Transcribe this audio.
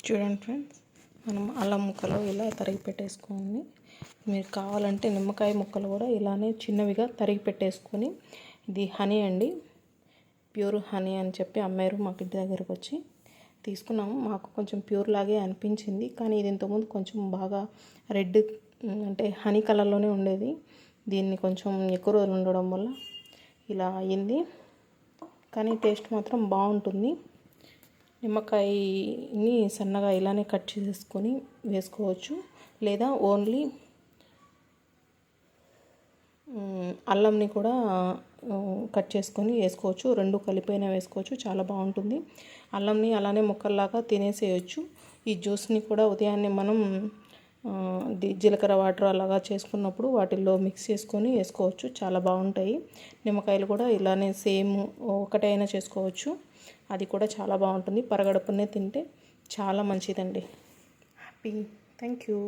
చూడండి ఫ్రెండ్స్, మనం అల్లం ముక్కలు ఇలా తరిగి పెట్టేసుకోండి. మీరు కావాలంటే నిమ్మకాయ ముక్కలు కూడా ఇలానే చిన్నవిగా తరిగి పెట్టేసుకొని, ఇది హనీ అండి, ప్యూర్ హనీ అని చెప్పి అమ్మారు మాకు ఇంటి దగ్గరకు వచ్చి తీసుకున్నాము. మాకు కొంచెం ప్యూర్ లాగే అనిపించింది, కానీ ఇది ఇంతకుముందు కొంచెం బాగా రెడ్ అంటే హనీ కలర్లోనే ఉండేది. దీన్ని కొంచెం ఎక్కువ రోజులు ఉండడం వల్ల ఇలా అయ్యింది, కానీ టేస్ట్ మాత్రం బాగుంటుంది. నిమ్మకాయని సన్నగా ఇలానే కట్ చేసుకొని వేసుకోవచ్చు, లేదా ఓన్లీ అల్లంని కూడా కట్ చేసుకొని వేసుకోవచ్చు. రెండు కలిపైనా వేసుకోవచ్చు, చాలా బాగుంటుంది. అల్లంని అలానే ముక్కల్లాగా తినేసేయచ్చు. ఈ జ్యూస్ని కూడా ఉదయాన్నే మనం జీలకర్ర వాటర్ అలాగా చేసుకున్నప్పుడు వాటిల్లో మిక్స్ చేసుకొని వేసుకోవచ్చు, చాలా బాగుంటాయి. నిమ్మకాయలు కూడా ఇలానే సేమ్ ఒకటైనా చేసుకోవచ్చు, అది కూడా చాలా బాగుంటుంది. పరగడుపునే తింటే చాలా మంచిదండి. హ్యాపీ. Thank you.